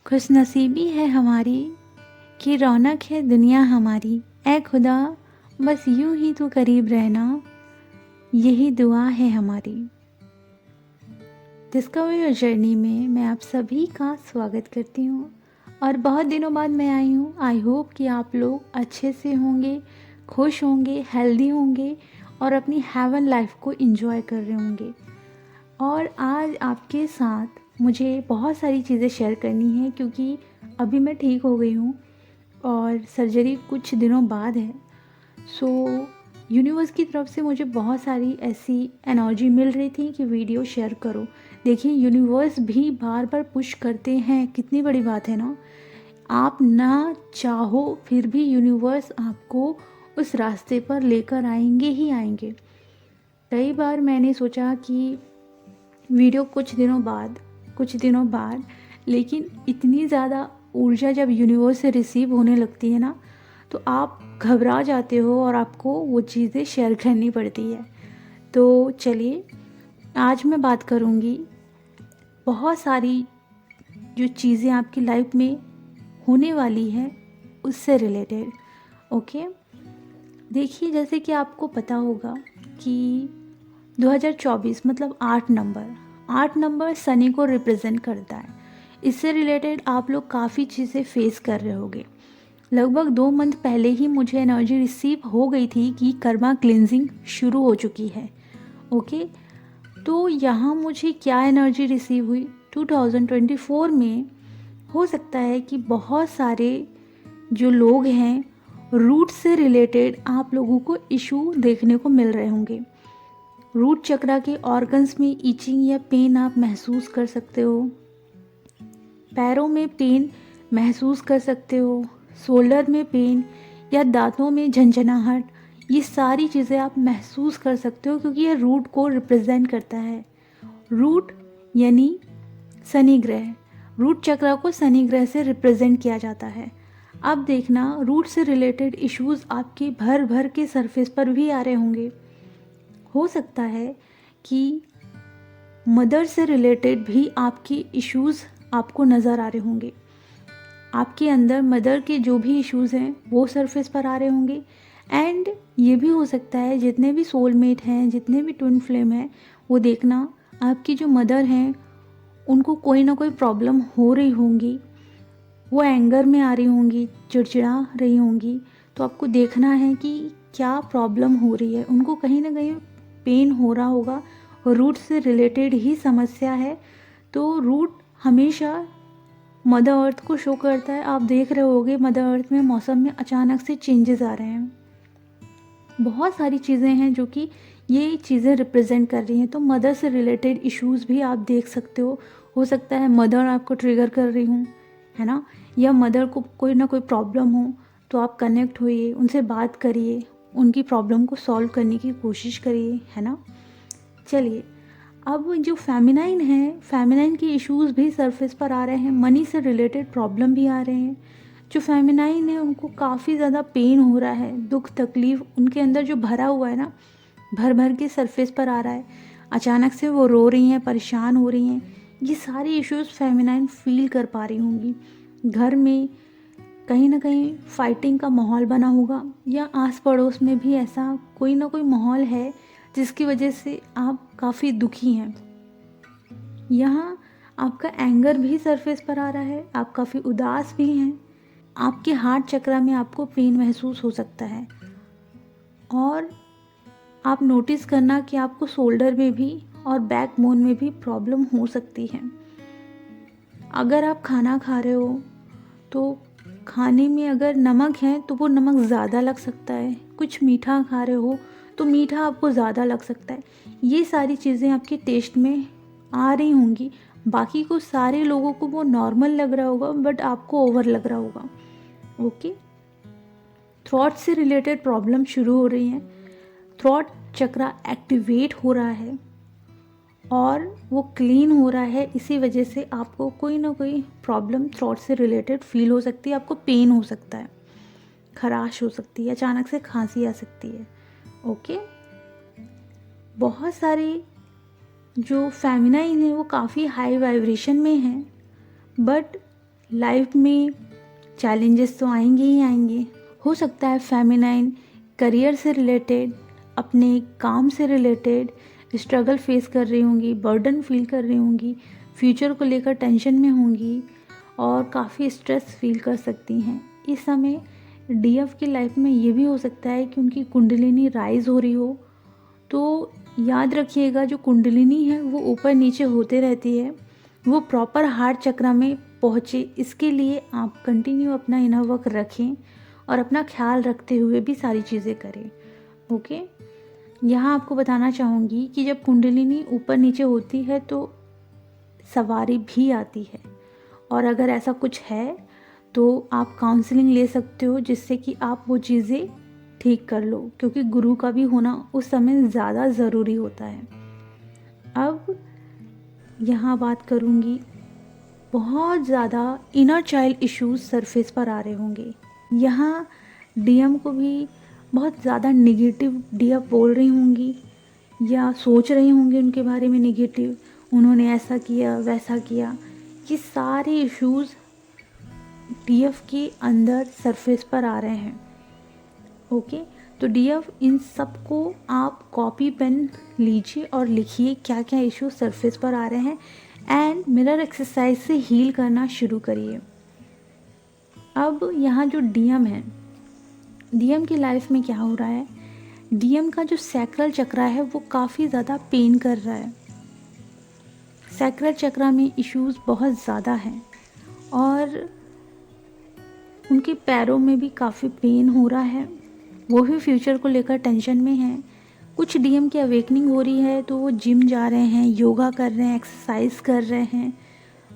खुशनसीबी है हमारी कि रौनक है दुनिया हमारी। ऐ खुदा बस यूं ही तू करीब रहना, यही दुआ है हमारी। डिस्कवर योर जर्नी में मैं आप सभी का स्वागत करती हूँ और बहुत दिनों बाद मैं आई हूँ। आई होप कि आप लोग अच्छे से होंगे, खुश होंगे, हेल्दी होंगे और अपनी हेवन लाइफ को एंजॉय कर रहे होंगे। और आज आपके साथ मुझे बहुत सारी चीज़ें शेयर करनी है क्योंकि अभी मैं ठीक हो गई हूँ और सर्जरी कुछ दिनों बाद है। सो यूनिवर्स की तरफ से मुझे बहुत सारी ऐसी एनर्जी मिल रही थी कि वीडियो शेयर करो। देखिए, यूनिवर्स भी बार बार पुश करते हैं, कितनी बड़ी बात है ना। आप ना चाहो फिर भी यूनिवर्स आपको उस रास्ते पर लेकर आएंगे ही आएंगे। कई बार मैंने सोचा कि वीडियो कुछ दिनों बाद लेकिन इतनी ज़्यादा ऊर्जा जब यूनिवर्स से रिसीव होने लगती है ना, तो आप घबरा जाते हो और आपको वो चीज़ें शेयर करनी पड़ती है। तो चलिए, आज मैं बात करूँगी बहुत सारी जो चीज़ें आपकी लाइफ में होने वाली है उससे रिलेटेड। ओके, देखिए, जैसे कि आपको पता होगा कि 2024 मतलब 8 नंबर शनि को रिप्रेजेंट करता है। इससे रिलेटेड आप लोग काफ़ी चीज़ें फेस कर रहे होंगे। लगभग 2 मंथ पहले ही मुझे एनर्जी रिसीव हो गई थी कि कर्मा क्लिनजिंग शुरू हो चुकी है। ओके, तो यहाँ मुझे क्या एनर्जी रिसीव हुई 2024 में। हो सकता है कि बहुत सारे जो लोग हैं रूट से रिलेटेड आप लोगों को इशू देखने को मिल रहे होंगे। रूट चक्रा के ऑर्गन्स में ईचिंग या पेन आप महसूस कर सकते हो, पैरों में पेन महसूस कर सकते हो, शोल्डर में पेन या दांतों में झंझनाहट, ये सारी चीज़ें आप महसूस कर सकते हो क्योंकि ये रूट को रिप्रेजेंट करता है। रूट यानी शनि ग्रह, रूट चक्र को शनि ग्रह से रिप्रेजेंट किया जाता है। अब देखना, रूट से रिलेटेड इश्यूज़ आपके भर भर के सरफेस पर भी आ रहे होंगे। हो सकता है कि मदर से रिलेटेड भी आपके इश्यूज़ आपको नज़र आ रहे होंगे। आपके अंदर मदर के जो भी इश्यूज़ हैं वो सरफेस पर आ रहे होंगे। एंड ये भी हो सकता है जितने भी सोलमेट हैं, जितने भी ट्विन फ्लेम हैं, वो देखना आपकी जो मदर हैं उनको कोई ना कोई प्रॉब्लम हो रही होंगी। वो एंगर में आ रही होंगी, चिड़चिड़ा रही होंगी। तो आपको देखना है कि क्या प्रॉब्लम हो रही है। उनको कहीं ना कहीं पेन हो रहा होगा, रूट से रिलेटेड ही समस्या है। तो रूट हमेशा मदर अर्थ को शो करता है। आप देख रहे होगे मदर अर्थ में मौसम में अचानक से चेंजेस आ रहे हैं। बहुत सारी चीज़ें हैं जो कि ये चीज़ें रिप्रेजेंट कर रही हैं। तो मदर से रिलेटेड इश्यूज़ भी आप देख सकते हो सकता है मदर आपको ट्रिगर कर रही हूँ, है ना, या मदर को कोई ना कोई प्रॉब्लम हो। तो आप कनेक्ट होइए, उनसे बात करिए, उनकी प्रॉब्लम को सॉल्व करने की कोशिश करिए, है ना। चलिए, अब जो फेमिनाइन है, फेमिनाइन के इश्यूज़ भी सरफेस पर आ रहे हैं। मनी से रिलेटेड प्रॉब्लम भी आ रहे हैं। जो फेमिनाइन है उनको काफ़ी ज़्यादा पेन हो रहा है, दुख तकलीफ़ उनके अंदर जो भरा हुआ है ना, भर भर के सरफेस पर आ रहा है। अचानक से वो रो रही हैं, परेशान हो रही हैं। ये सारे इश्यूज़ फेमिनाइन फील कर पा रही होंगी। घर में कहीं ना कहीं फाइटिंग का माहौल बना होगा या आस पड़ोस में भी ऐसा कोई ना कोई माहौल है जिसकी वजह से आप काफ़ी दुखी हैं। यहाँ आपका एंगर भी सरफेस पर आ रहा है, आप काफ़ी उदास भी हैं। आपके हार्ट चक्र में आपको पेन महसूस हो सकता है और आप नोटिस करना कि आपको शोल्डर में भी और बैक बोन में भी प्रॉब्लम हो सकती है। अगर आप खाना खा रहे हो तो खाने में अगर नमक है तो वो नमक ज़्यादा लग सकता है। कुछ मीठा खा रहे हो तो मीठा आपको ज़्यादा लग सकता है। ये सारी चीज़ें आपके टेस्ट में आ रही होंगी। बाकी को सारे लोगों को वो नॉर्मल लग रहा होगा बट आपको ओवर लग रहा होगा। ओके, थ्रॉट से रिलेटेड प्रॉब्लम शुरू हो रही हैं। थ्रॉट चक्रा एक्टिवेट हो रहा है और वो क्लीन हो रहा है। इसी वजह से आपको कोई ना कोई प्रॉब्लम थ्रॉट से रिलेटेड फील हो सकती है। आपको पेन हो सकता है, खराश हो सकती है, अचानक से खांसी आ सकती है। ओके, बहुत सारी जो फेमिनाइन है वो काफ़ी हाई वाइब्रेशन में है बट लाइफ में चैलेंजेस तो आएंगे ही आएंगे। हो सकता है फेमिनाइन करियर से रिलेटेड, अपने काम से रिलेटेड स्ट्रगल फेस कर रही होंगी, बर्डन फील कर रही होंगी, फ्यूचर को लेकर टेंशन में होंगी और काफ़ी स्ट्रेस फील कर सकती हैं। इस समय डीएफ की लाइफ में ये भी हो सकता है कि उनकी कुंडलिनी राइज हो रही हो। तो याद रखिएगा, जो कुंडलिनी है वो ऊपर नीचे होते रहती है, वो प्रॉपर हार्ट चक्र में पहुँचे, इसके लिए आप कंटिन्यू अपना इनर वर्क रखें और अपना ख्याल रखते हुए भी सारी चीज़ें करें। ओके, यहाँ आपको बताना चाहूँगी कि जब कुंडलिनी ऊपर नीचे होती है तो सवारी भी आती है, और अगर ऐसा कुछ है तो आप काउंसलिंग ले सकते हो जिससे कि आप वो चीज़ें ठीक कर लो, क्योंकि गुरु का भी होना उस समय ज़्यादा ज़रूरी होता है। अब यहाँ बात करूँगी, बहुत ज़्यादा इनर चाइल्ड इश्यूज सरफेस पर आ रहे होंगे। यहाँ डीएम को भी बहुत ज़्यादा नेगेटिव डीएफ बोल रही होंगी या सोच रही होंगी उनके बारे में नेगेटिव, उन्होंने ऐसा किया वैसा किया। ये सारे इश्यूज डीएफ के अंदर सरफेस पर आ रहे हैं। ओके, तो डीएफ इन सबको आप कॉपी पेन लीजिए और लिखिए क्या क्या इश्यूज सरफेस पर आ रहे हैं, एंड मिरर एक्सरसाइज से हील करना शुरू करिए। अब यहाँ जो डीएम है, डीएम की लाइफ में क्या हो रहा है, डीएम का जो सैक्रल चक्र है वो काफ़ी ज़्यादा पेन कर रहा है। सैक्रल चक्र में इश्यूज बहुत ज़्यादा हैं और उनके पैरों में भी काफ़ी पेन हो रहा है, वो भी फ्यूचर को लेकर टेंशन में है। कुछ डीएम की अवेकनिंग हो रही है तो वो जिम जा रहे हैं, योगा कर रहे हैं, एक्सरसाइज कर रहे हैं।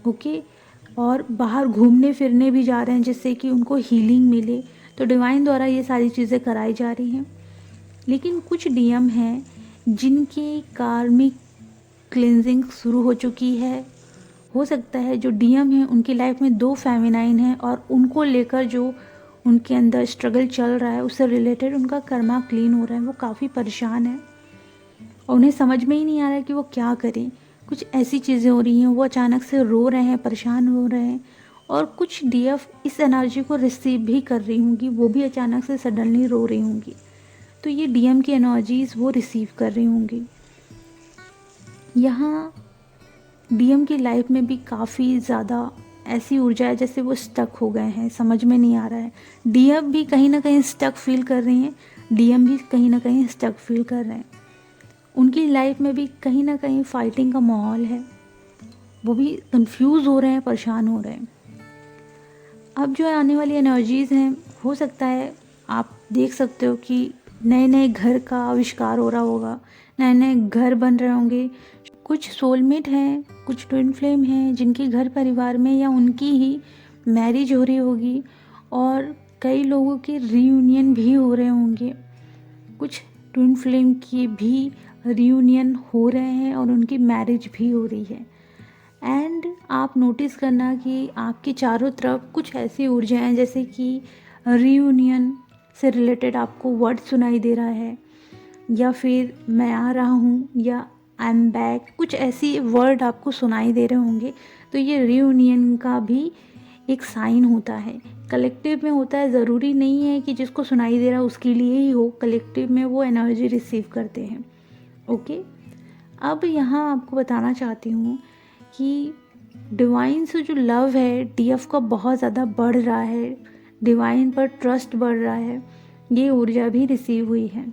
ओके, और बाहर घूमने फिरने भी जा रहे हैं जिससे कि उनको हीलिंग मिले। तो डिवाइन द्वारा ये सारी चीज़ें कराई जा रही हैं। लेकिन कुछ डीएम हैं जिनकी कार्मिक क्लिनजिंग शुरू हो चुकी है। हो सकता है जो डीएम हैं उनकी लाइफ में 2 फेमिनाइन हैं और उनको लेकर जो उनके अंदर स्ट्रगल चल रहा है उससे रिलेटेड उनका कर्मा क्लीन हो रहा है। वो काफ़ी परेशान है और उन्हें समझ में ही नहीं आ रहा है कि वो क्या करें। कुछ ऐसी चीज़ें हो रही हैं, वो अचानक से रो रहे हैं, परेशान हो रहे हैं। और कुछ डीएफ इस एनर्जी को रिसीव भी कर रही होंगी, वो भी अचानक से सडनली रो रही होंगी। तो ये डीएम की एनर्जीज वो रिसीव कर रही होंगी। यहाँ डीएम की लाइफ में भी काफ़ी ज़्यादा ऐसी ऊर्जा है जैसे वो स्टक हो गए हैं, समझ में नहीं आ रहा है। डीएम भी कहीं ना कहीं स्टक फील कर रही हैं, डीएम भी कहीं ना कहीं स्टक फील कर रहे हैं। उनकी लाइफ में भी कहीं ना कहीं फाइटिंग का माहौल है, वो भी कंफ्यूज हो रहे हैं, परेशान हो रहे हैं। अब जो आने वाली एनर्जीज़ हैं, हो सकता है आप देख सकते हो कि नए नए घर का आविष्कार हो रहा होगा, नए नए घर बन रहे होंगे। कुछ सोलमेट हैं, कुछ ट्विन फ्लेम हैं जिनके घर परिवार में या उनकी ही मैरिज हो रही होगी, और कई लोगों के रीयूनियन भी हो रहे होंगे। कुछ ट्विन फ्लेम की भी रीयूनियन हो रहे हैं और उनकी मैरिज भी हो रही है। एंड आप नोटिस करना कि आपके चारों तरफ कुछ ऐसी ऊर्जाएं हैं जैसे कि रीयूनियन से रिलेटेड आपको वर्ड सुनाई दे रहा है, या फिर मैं आ रहा हूँ, या आई एम बैक, कुछ ऐसी वर्ड आपको सुनाई दे रहे होंगे। तो ये रीयूनियन का भी एक साइन होता है। कलेक्टिव में होता है, ज़रूरी नहीं है कि जिसको सुनाई दे रहा है उसके लिए ही हो, कलेक्टिव में वो एनर्जी रिसीव करते हैं। ओके, अब यहाँ आपको बताना चाहती हूँ कि डिवाइन से जो लव है डीएफ का बहुत ज़्यादा बढ़ रहा है, डिवाइन पर ट्रस्ट बढ़ रहा है, ये ऊर्जा भी रिसीव हुई है।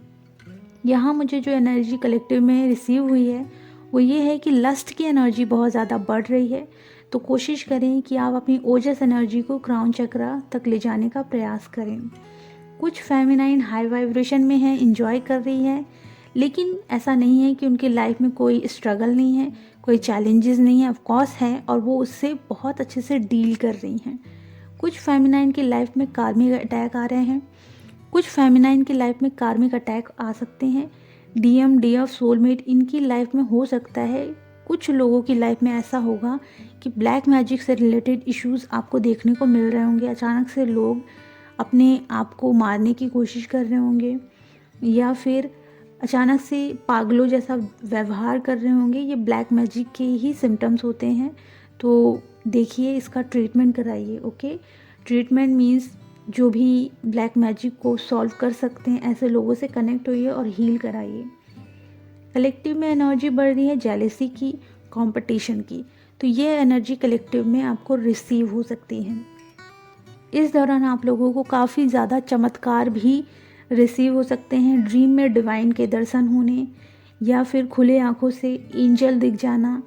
यहाँ मुझे जो एनर्जी कलेक्टिव में रिसीव हुई है वो ये है कि लस्ट की एनर्जी बहुत ज़्यादा बढ़ रही है। तो कोशिश करें कि आप अपनी ओजस एनर्जी को क्राउन चक्रा तक ले जाने का प्रयास करें। कुछ फेमिनाइन हाई वाइब्रेशन में है, इंजॉय कर रही है, लेकिन ऐसा नहीं है कि उनकी लाइफ में कोई स्ट्रगल नहीं है, कोई चैलेंजेस नहीं है, ऑफ कोर्स है, और वो उससे बहुत अच्छे से डील कर रही हैं। कुछ फेमिनाइन की लाइफ में कार्मिक अटैक आ रहे हैं, कुछ फेमिनाइन की लाइफ में कार्मिक अटैक आ सकते हैं। डीएम, डीएफ, सोलमेट, इनकी लाइफ में हो सकता है। कुछ लोगों की लाइफ में ऐसा होगा कि ब्लैक मैजिक से रिलेटेड इश्यूज आपको देखने को मिल रहे होंगे। अचानक से लोग अपने आप को मारने की कोशिश कर रहे होंगे, या फिर अचानक से पागलों जैसा व्यवहार कर रहे होंगे। ये ब्लैक मैजिक के ही सिम्टम्स होते हैं। तो देखिए, इसका ट्रीटमेंट कराइए। ओके, ट्रीटमेंट मीन्स जो भी ब्लैक मैजिक को सॉल्व कर सकते हैं ऐसे लोगों से कनेक्ट होइए और हील कराइए। कलेक्टिव में एनर्जी बढ़ रही है जेलेसी की, कंपटीशन की, तो ये एनर्जी कलेक्टिव में आपको रिसीव हो सकती है। इस दौरान आप लोगों को काफ़ी ज़्यादा चमत्कार भी रिसीव हो सकते हैं। ड्रीम में डिवाइन के दर्शन होने या फिर खुले आँखों से एंजल दिख जाना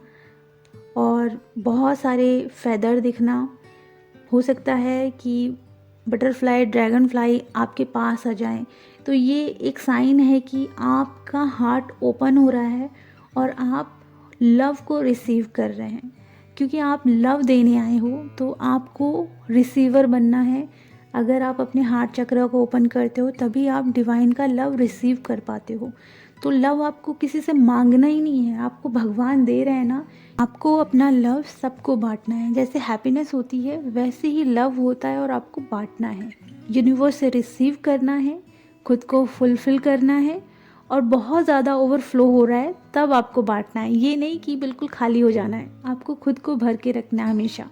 और बहुत सारे फेदर दिखना। हो सकता है कि बटरफ्लाई, ड्रैगन फ्लाई आपके पास आ जाएं। तो ये एक साइन है कि आपका हार्ट ओपन हो रहा है और आप लव को रिसीव कर रहे हैं। क्योंकि आप लव देने आए हो तो आपको रिसीवर बनना है। अगर आप अपने हार्ट चक्र को ओपन करते हो तभी आप डिवाइन का लव रिसीव कर पाते हो। तो लव आपको किसी से मांगना ही नहीं है, आपको भगवान दे रहे हैं ना। आपको अपना लव सबको बांटना है। जैसे हैप्पीनेस होती है वैसे ही लव होता है और आपको बांटना है। यूनिवर्स से रिसीव करना है, खुद को फुलफ़िल करना है और बहुत ज़्यादा ओवरफ्लो हो रहा है तब आपको बांटना है। ये नहीं कि बिल्कुल खाली हो जाना है, आपको खुद को भर के रखना है हमेशा।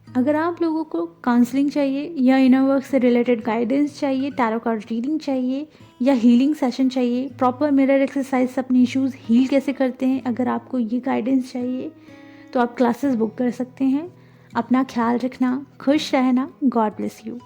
अगर आप लोगों को काउंसलिंग चाहिए या इनर वर्क से रिलेटेड गाइडेंस चाहिए, टैरो कार्ड रीडिंग चाहिए या हीलिंग सेशन चाहिए, प्रॉपर मिरर एक्सरसाइज से अपने इश्यूज़ हील कैसे करते हैं, अगर आपको ये गाइडेंस चाहिए तो आप क्लासेस बुक कर सकते हैं। अपना ख्याल रखना, खुश रहना। God bless you.